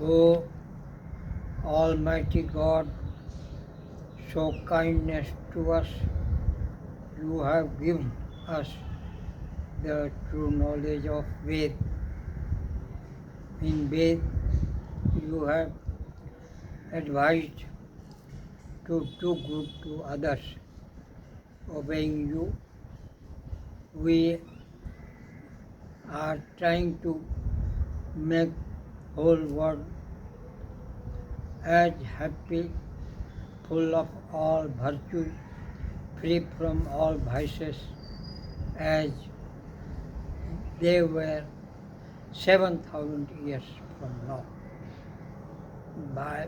O Almighty God, show kindness to us. You have given us the true knowledge of Ved. In Ved, you have advised to do good to others. Obeying you, we are trying to make whole world as happy, full of all virtues, free from all vices, as they were 7,000 years from now. By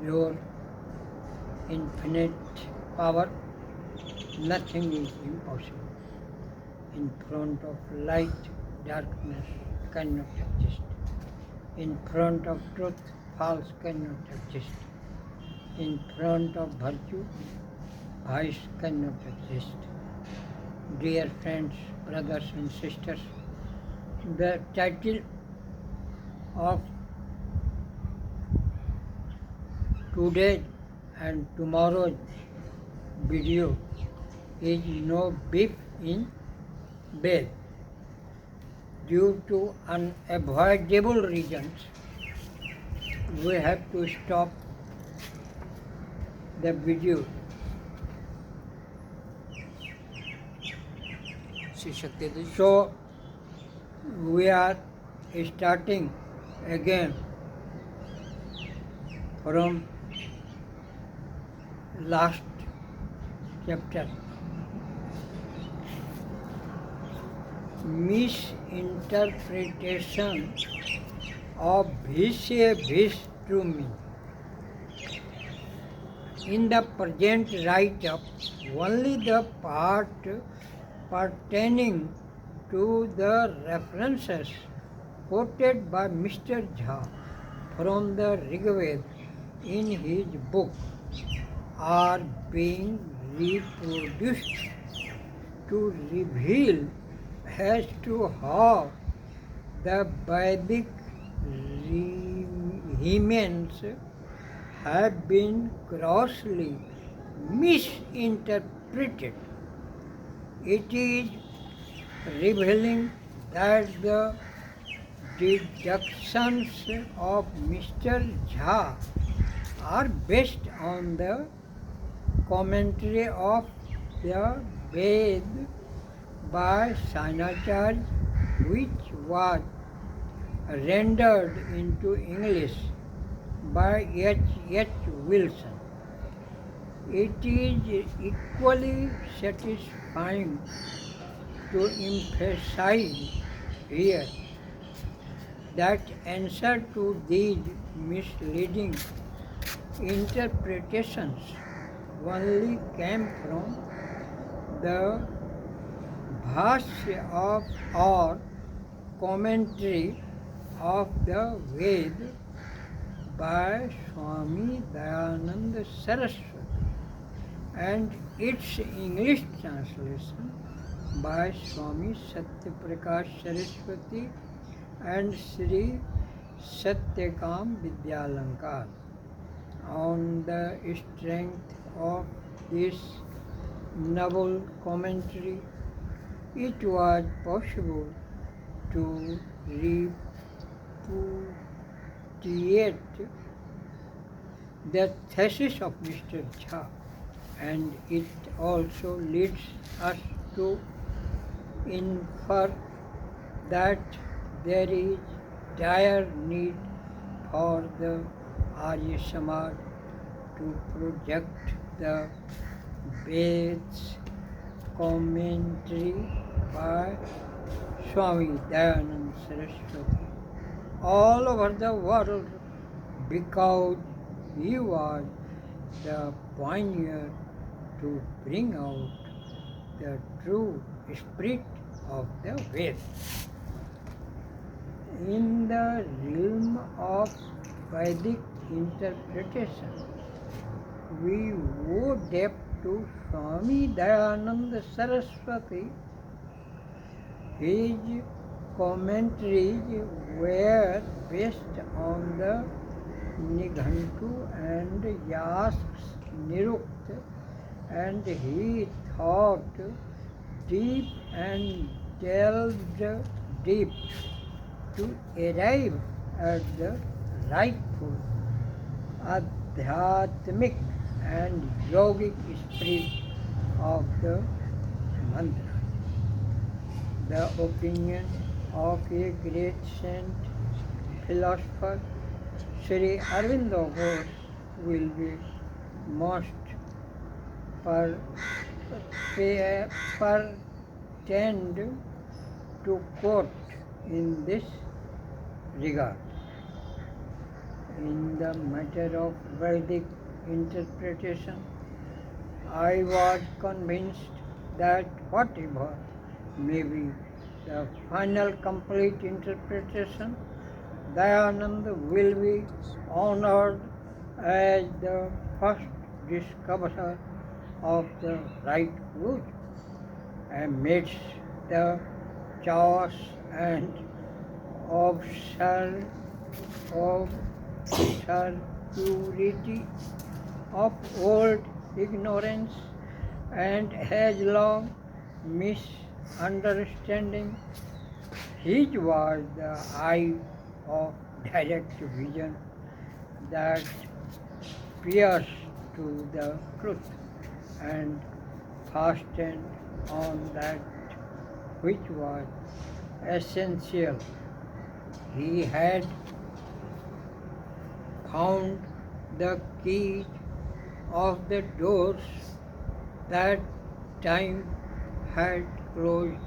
your infinite power, nothing is impossible. In front of light, darkness cannot exist. In front of truth, false cannot exist. In front of virtue, vice cannot exist. Dear friends, brothers and sisters, the title of today and tomorrow's video is No Beef in Bed. Due to unavoidable reasons, we have to stop the video. So we are starting again from last chapter. Misinterpretation of Bhish to me. In the present write-up, only the part pertaining to the references quoted by Mr. Jha from the Rigveda in his book are being reproduced to reveal as to how the Vedic hymns have been grossly misinterpreted. It is revealing that the deductions of Mr. Jha are based on the commentary of the Ved by Sinacharya, which was rendered into English by H. H. Wilson. It is equally satisfying to emphasize here that answer to these misleading interpretations only came from the bhashya of or commentary of the Ved by Swami Dayananda Saraswati and its English translation by Swami Satyaprakash Saraswati and Sri Satyakam Vidyalankar. On the strength of this novel commentary, it was possible to repudiate the thesis of Mr. Jha, and it also leads us to infer that there is dire need for the Arya Samaj to project the Ved's commentary by Swami Dayananda Saraswati all over the world, because he was the pioneer to bring out the true spirit of the Ved. In the realm of Vedic interpretation, we owe debt to Swami Dayananda Saraswati. His commentaries were based on the Nighantu and Yask's Nirukta, and he thought deep and delved deep to arrive at the rightful Adhyatmic and yogic spirit of the mantra. The opinion of a great saint philosopher, Sri Aurobindo Ghosh, will be most pertinent to quote in this regard. In the matter of Vedic interpretation, I was convinced that whatever may be the final complete interpretation, Dayananda will be honored as the first discoverer of the right route amidst the chaos and obscurity of old ignorance and headlong misunderstanding. His was the eye of direct vision that pierced to the truth and fastened on that which was essential. He had found the key of the doors that time had closed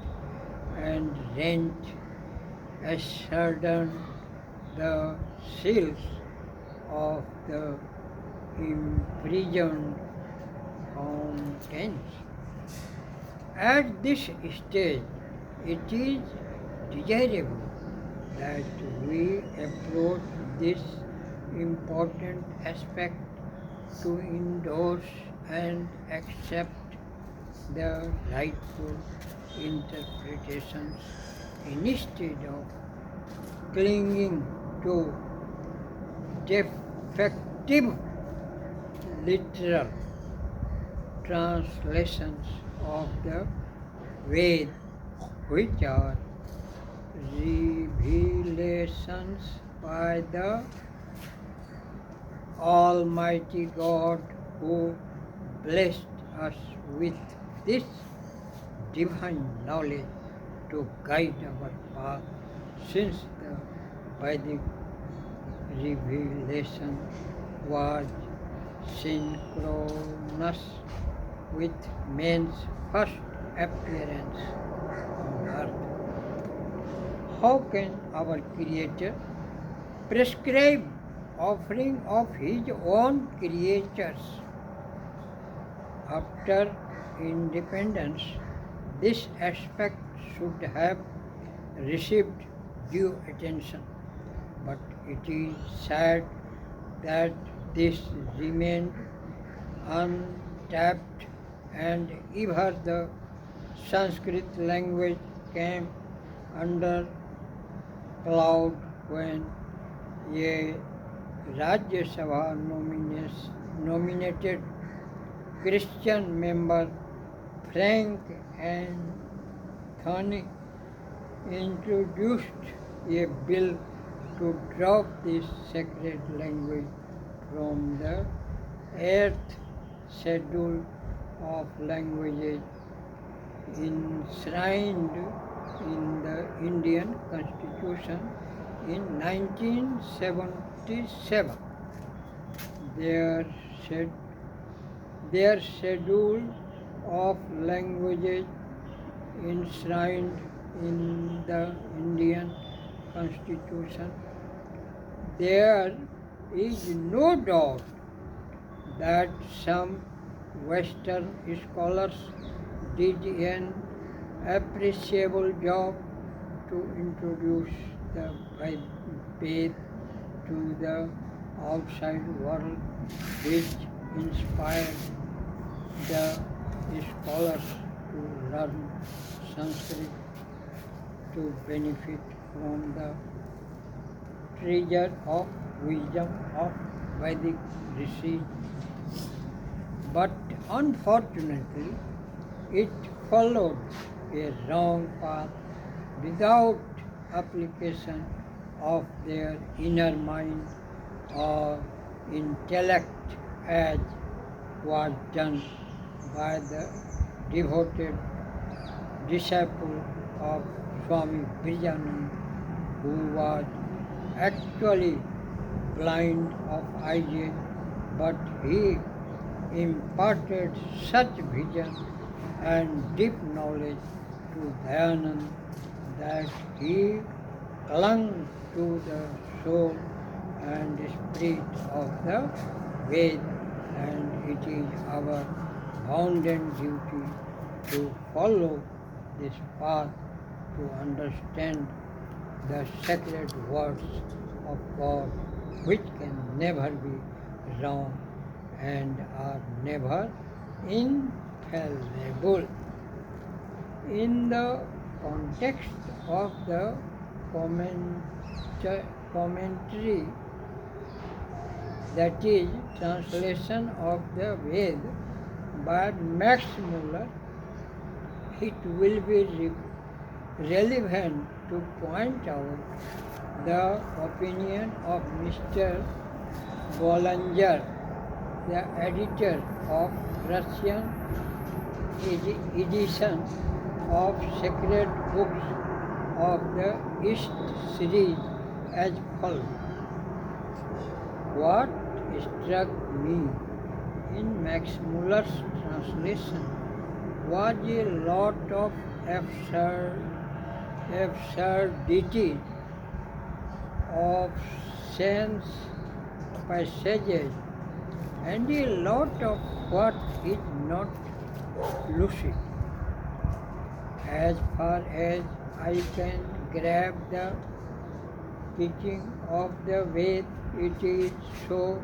and rent ascertained the seals of the imprisoned fountains. At this stage, it is desirable that we approach this important aspect to endorse and accept the rightful interpretations instead of clinging to defective literal translations of the Ved, which are revelations by the Almighty God, who blessed us with this divine knowledge to guide our path, since the Vedic revelation was synchronous with man's first appearance on earth. How can our Creator prescribe offering of His own creatures? After independence, this aspect should have received due attention, but it is sad that this remained untapped, and ever the Sanskrit language came under cloud when a Rajya Sabha nominated Christian member Frank Anthony introduced a bill to drop this sacred language from the 8th schedule of languages enshrined in the Indian Constitution in 1977. Their schedule of languages enshrined in the Indian Constitution, there is no doubt that some Western scholars did an appreciable job to introduce the faith to the outside world, which inspired the scholars to learn Sanskrit to benefit from the treasure of wisdom of Vedic rishis. But unfortunately, it followed a wrong path without application of their inner mind or intellect as was done by the devoted disciple of Swami Vijayanand, who was actually blind of eyes, but he imparted such vision and deep knowledge to Dayanand that he clung to the soul and spirit of the Ved, and it is our bounden duty to follow this path to understand the sacred words of God, which can never be wrong and are never infallible. In the context of the commentary, that is, translation of the Ved by Max Muller, it will be relevant to point out the opinion of Mr. Bollinger, the editor of Russian edition of Sacred Books of the East series as follows. What struck me in Max Muller's translation was a lot of absurdity of sense passages and a lot of what is not lucid. As far as I can grab the teaching of the Ved, it is so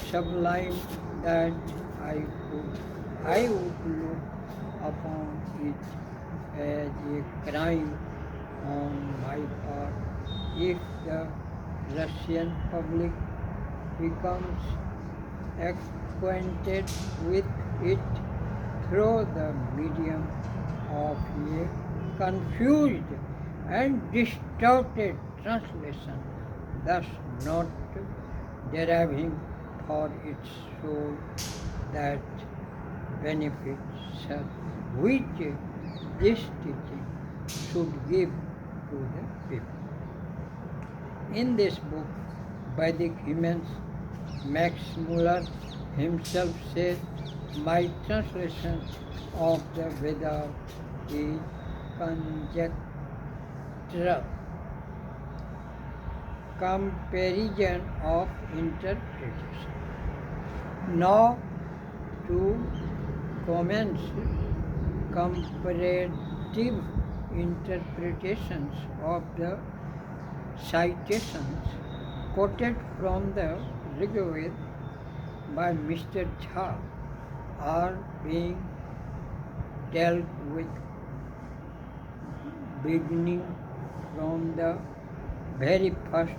sublime that I would look upon it as a crime on my part if the Russian public becomes acquainted with it through the medium of a confused and distorted translation, thus not deriving for its soul that benefits which this teaching should give to the people. In this book, Vedic Humans, Max Muller himself said, my translation of the Vedas is conjectural. Comparison of interpretation. Now to commence comparative interpretations of the citations quoted from the Rigveda by Mr. Jha are being dealt with, beginning from the very first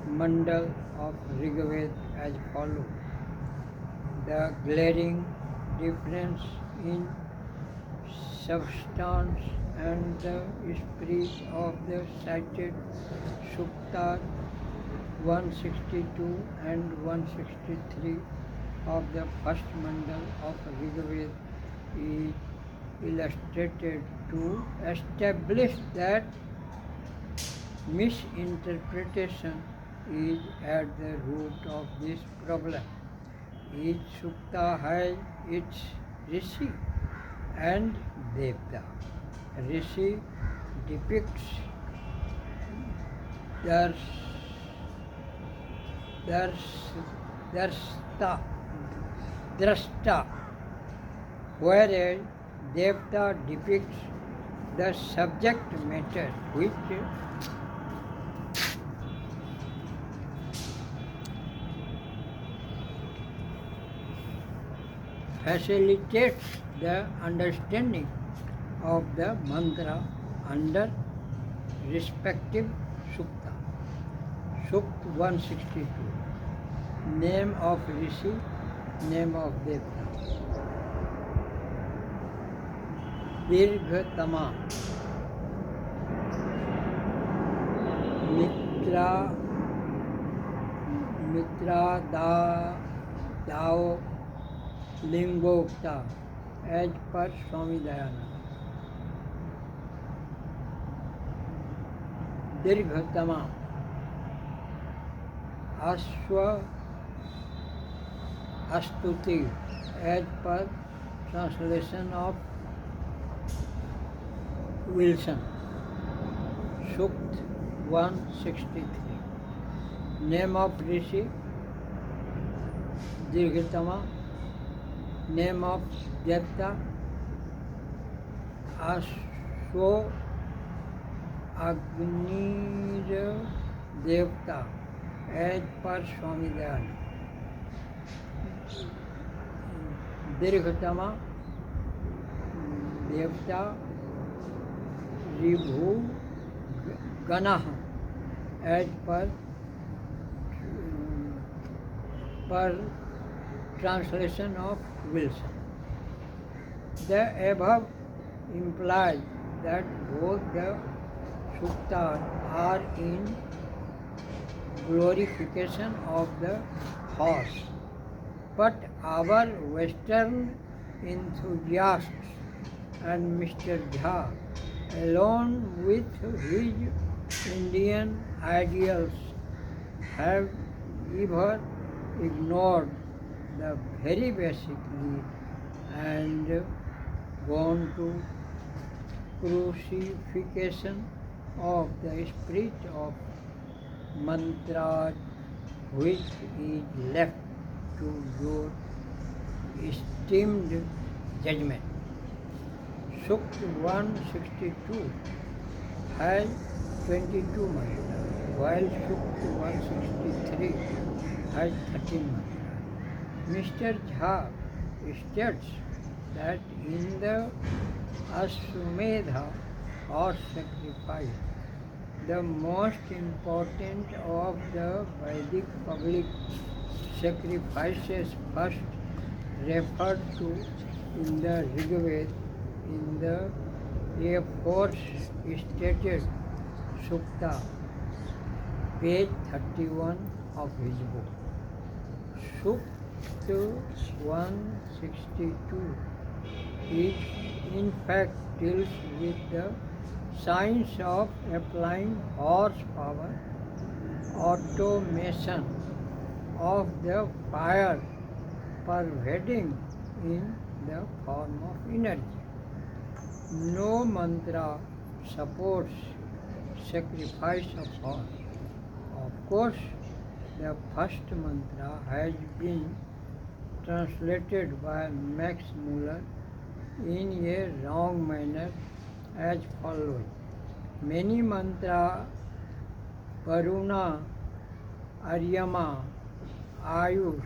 mandal of Rigveda as follows. The glaring difference in substance and the spirit of the cited Sukta 162 and 163 of the first mandal of Rigveda is illustrated to establish that misinterpretation is at the root of this problem. Each sukta has its rishi and devta. Rishi depicts drashta, whereas devta depicts the subject matter which facilitates the understanding of the mantra under respective sukta. Sukt 162. Name of Rishi, name of Devta. Dirghatama. Mitra Dao Lingokta as per Swami Dayananda. Dirghatama. Ashwa Astuti as per translation of Wilson. Sukt 163. Name of Rishi, Dirghatama. Name of Devta, Ashwo Agnir Devta as per Swami Dayananda. Dirghatama Devta Ribhu Ganah as per translation of Wilson. The above implies that both the suktas are in glorification of the horse. But our Western enthusiasts and Mr. Jha, along with his Indian ideals, have either ignored the very basic need and gone to crucifixion of the spirit of mantras, which is left to your esteemed judgment. Sukt 162 has 22 mantras, while Sukt 163 has 13 mantras. Mr. Jha states that in the Ashwamedha horse sacrifice, the most important of the Vedic public sacrifices first referred to in the Rigveda in the aforestated Sukta, page 31 of his book. Sukta 162 is in fact deals with the science of applying horsepower automation of the fire pervading in the form of energy. No mantra supports sacrifice of horse. Of course, the first mantra has been translated by Max Muller in a wrong manner as follows. Many mantra Varuna, Aryama, Ayush,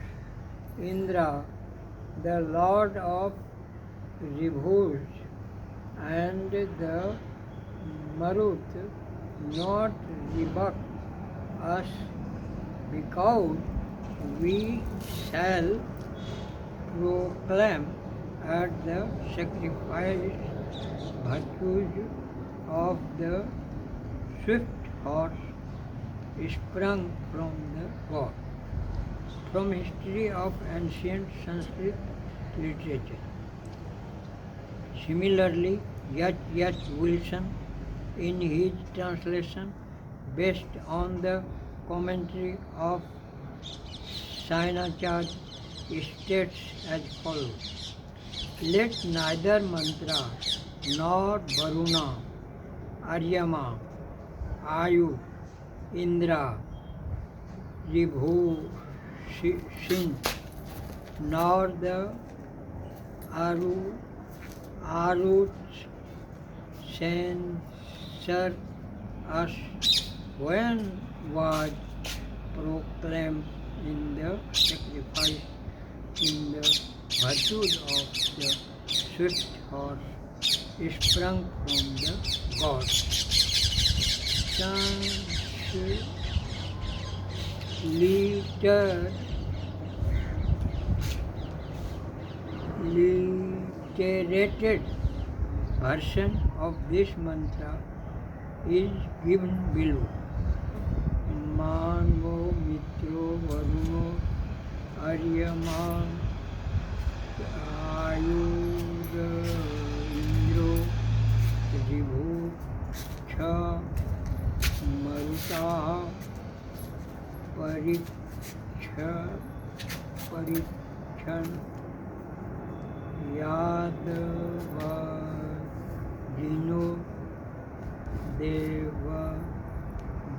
Indra, the Lord of Ribhus, and the Marut not rebuke us, because we shall proclaim at the sacrifice virtues of the swift horse sprung from the god. From history of ancient Sanskrit literature. Similarly, H. Wilson, in his translation based on the commentary of Sinacharya, states as follows. Let neither mantra nor Varuna, Aryama, Ayu, Indra, Ribhu, Sin, nor the Aruts censure us when was proclaimed in the sacrifice in the virtues of the swift horse sprung from the gods. transliterated version of this mantra is given below. Manvo mitro varuno aryaman ayur indro ribhu cha maruta parichan yadvadino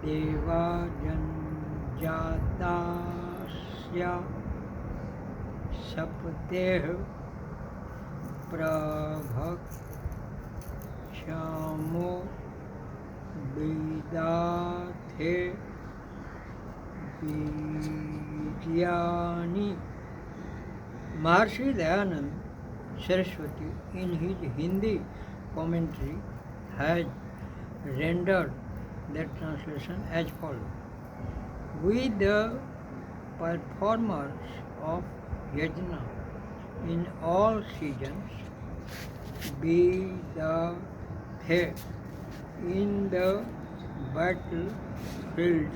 devajanjatasya sapteh prabhakshamo vidathe vidyani. Maharshi Dayanand Saraswati in his Hindi commentary has rendered that translation as follows. We the performers of yajna in all seasons, be the in the battlefield,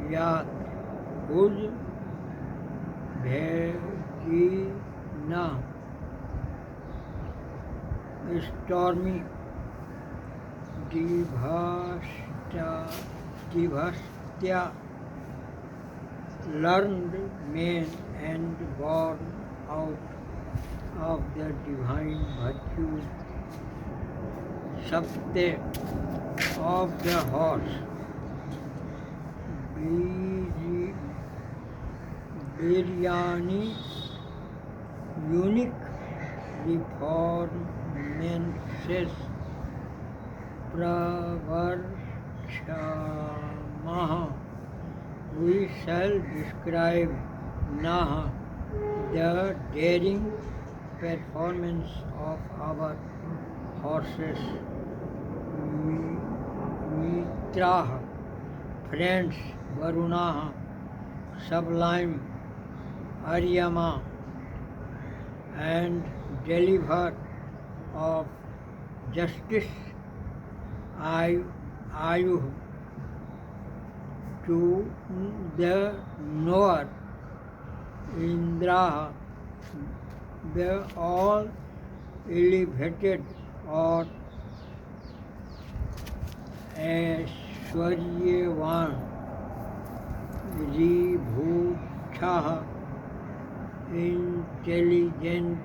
yat whose bhajina stormy divastya learned men and born out of the divine virtues, sapte of the horse, biryani unique performances, pravarshamaha we shall describe Naha, the daring performance of our horses, Mitraha, friends, Varunaha, sublime, Aryama, and deliver of justice, Ayu, to the knower, Indra, the all elevated or Aishwaryavan, Ribhuksha, intelligent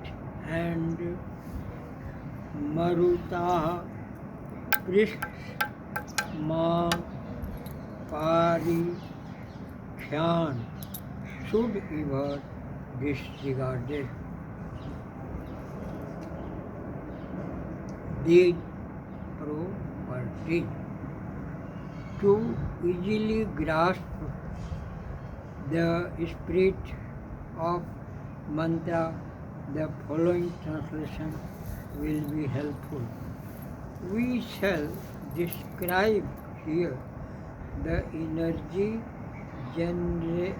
and Maruta, priests, Ma Parikyan should ever disregarded. These properties to easily grasp the spirit of mantra, the following translation will be helpful. We shall describe here the energy generating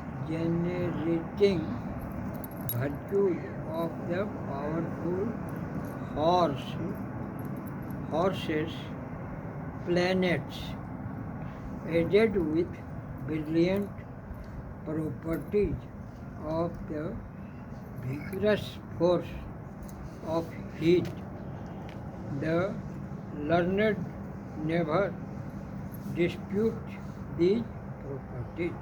virtues of the powerful horses, planets, aided with brilliant properties of the vigorous force of heat. The learned never dispute these properties.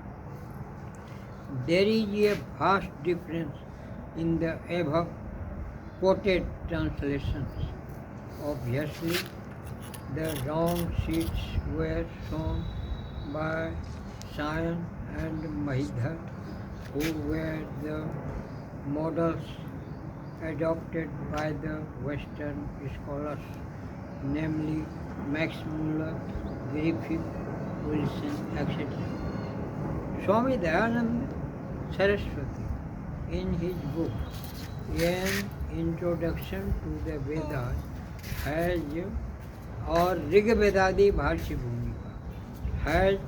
There is a vast difference in the above quoted translations. Obviously, the wrong seats were shown by Sayan and Mahidhar, who were the models adopted by the Western scholars, namely Max Muller, Griffith, Wilson, etc. Swami Dayanand Saraswati, in his book An Introduction to the Vedas, has और ऋग्वेदादि भाष्य भूमिका has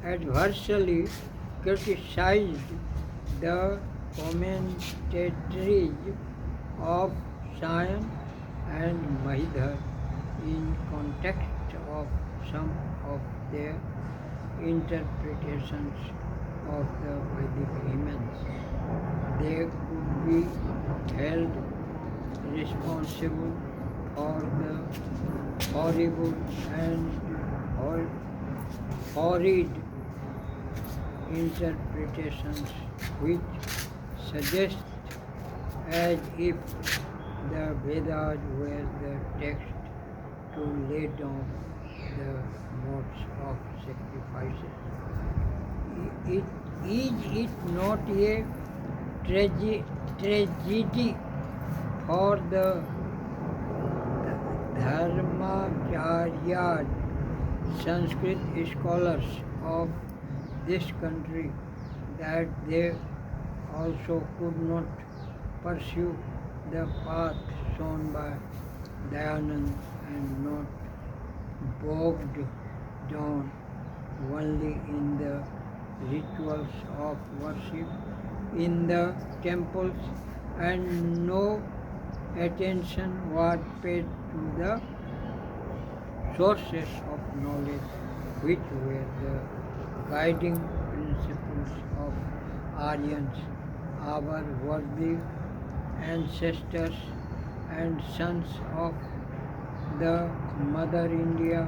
adversely criticized the commentaries of Sayan and Mahidhar in context of some of their interpretations of the Vedic hymns. They could be held responsible for the horrible and horrid interpretations which suggest as if the Vedas were the text to lay down the modes of sacrifices. Is it not a tragedy for the Dharmacharya Sanskrit scholars of this country that they also could not pursue the path shown by Dayanand and not bogged down only in the rituals of worship in the temples and no attention was paid to the sources of knowledge which were the guiding principles of Aryans, our worthy ancestors and sons of the Mother India,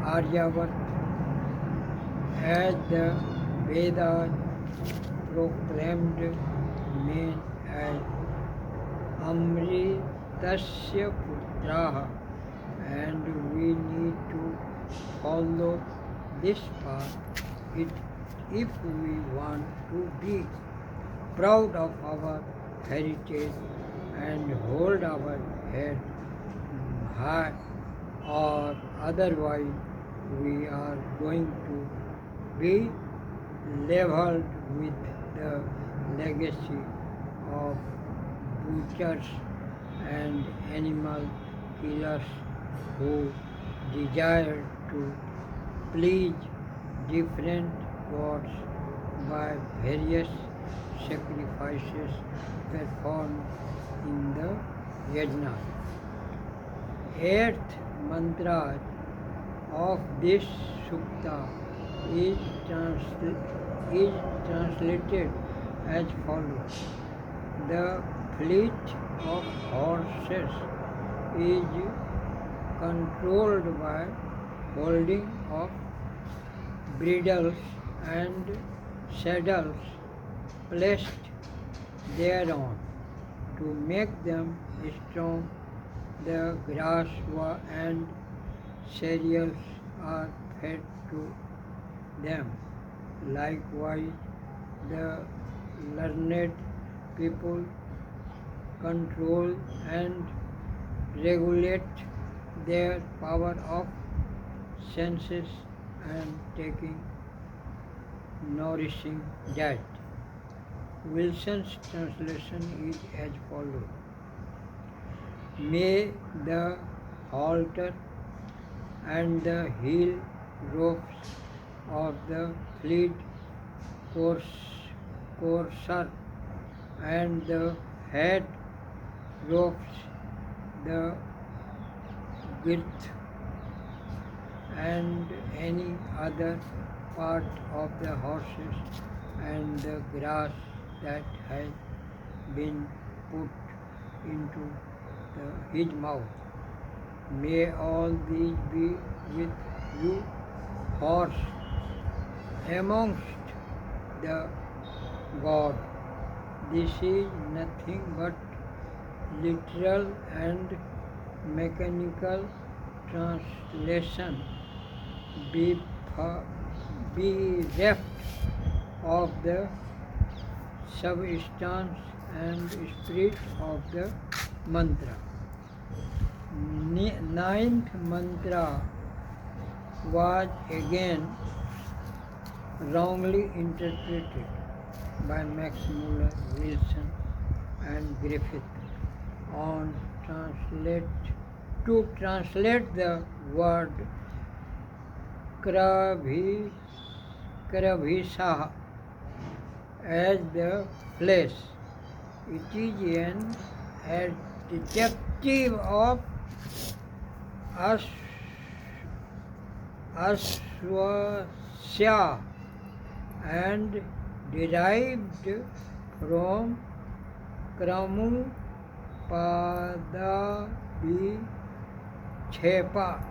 Aryavart, as the Vedas proclaimed men as Amritasya Putraha, and we need to follow this path if we want to be proud of our heritage and hold our head high, or otherwise we are going to be leveled with the legacy of butchers and animal killers who desire to please different gods by various sacrifices performed in the yajna. Eighth mantra of this sukta is translated as follows. The fleet of horses is controlled by holding of bridles and saddles placed thereon to make them strong. The grass and cereals are fed to them. Likewise, the learned people control and regulate their power of senses and taking nourishing diet. Wilson's translation is as follows. May the halter and the heel ropes of the fleet courser and the head ropes, the girth and any other part of the horses and the grass that has been put into his mouth. May all these be with you, horse, amongst the God. This is nothing but literal and mechanical translation, bereft of the substance and spirit of the mantra. Ninth mantra was again wrongly interpreted by Max Muller, Wilson and Griffith to translate the word Kravhi, Kravhisah as the flesh. It is an adjective of as, aswasya and derived from kramu pada chepa.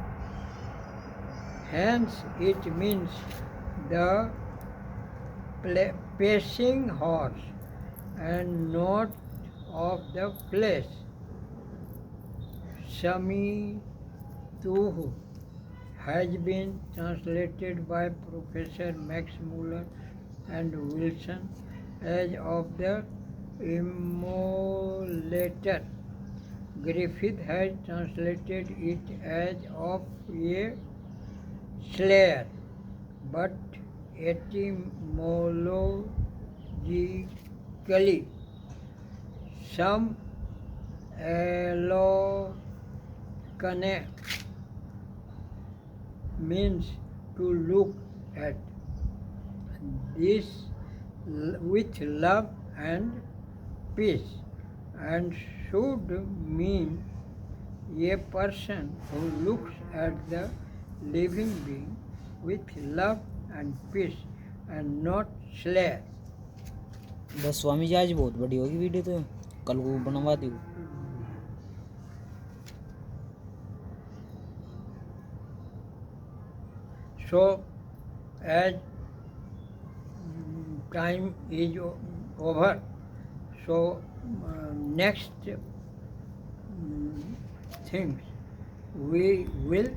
Hence it means the pacing horse and not of the flesh. Sami Tuhu has been translated by Professor Max Muller and Wilson as of the immolator. Griffith has translated it as of a slayer, but etymologically some alokane means to look at. This with love and peace, and should mean a person who looks at the living being with love and peace and not slayer. बस स्वामी जी आज बहुत बड़ी होगी video, तो कल को बनवा दी। So, as time is over, so next things we will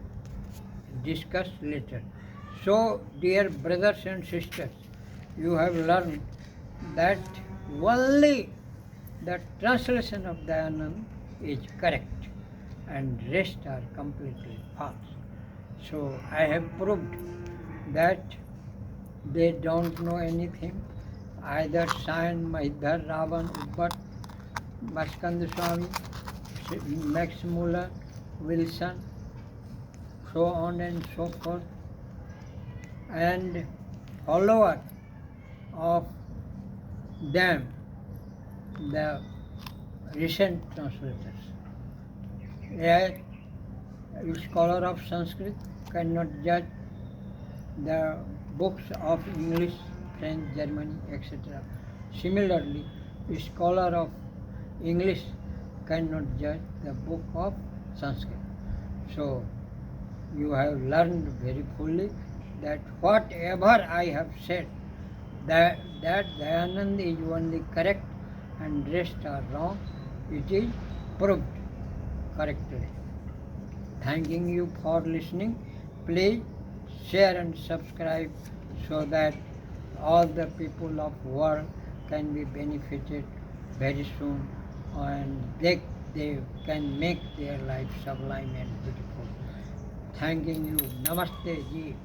discuss later. So, dear brothers and sisters, you have learned that only the translation of Dayanand is correct and rest are completely false. So I have proved that they don't know anything. Either Sayan, Mahidhar, Ravan, Ubbat, Bhaskand Swami, Max Muller, Wilson, so on and so forth, and follower of them, the recent translators. A scholar of Sanskrit cannot judge the books of English, French, German, etc. Similarly, a scholar of English cannot judge the book of Sanskrit. So, you have learned very fully that whatever I have said, that Dayanand is only correct and rest are wrong, it is proved correctly. Thanking you for listening. Please share and subscribe so that all the people of world can be benefited very soon and they can make their life sublime and beautiful. Thanking you. Namaste ji.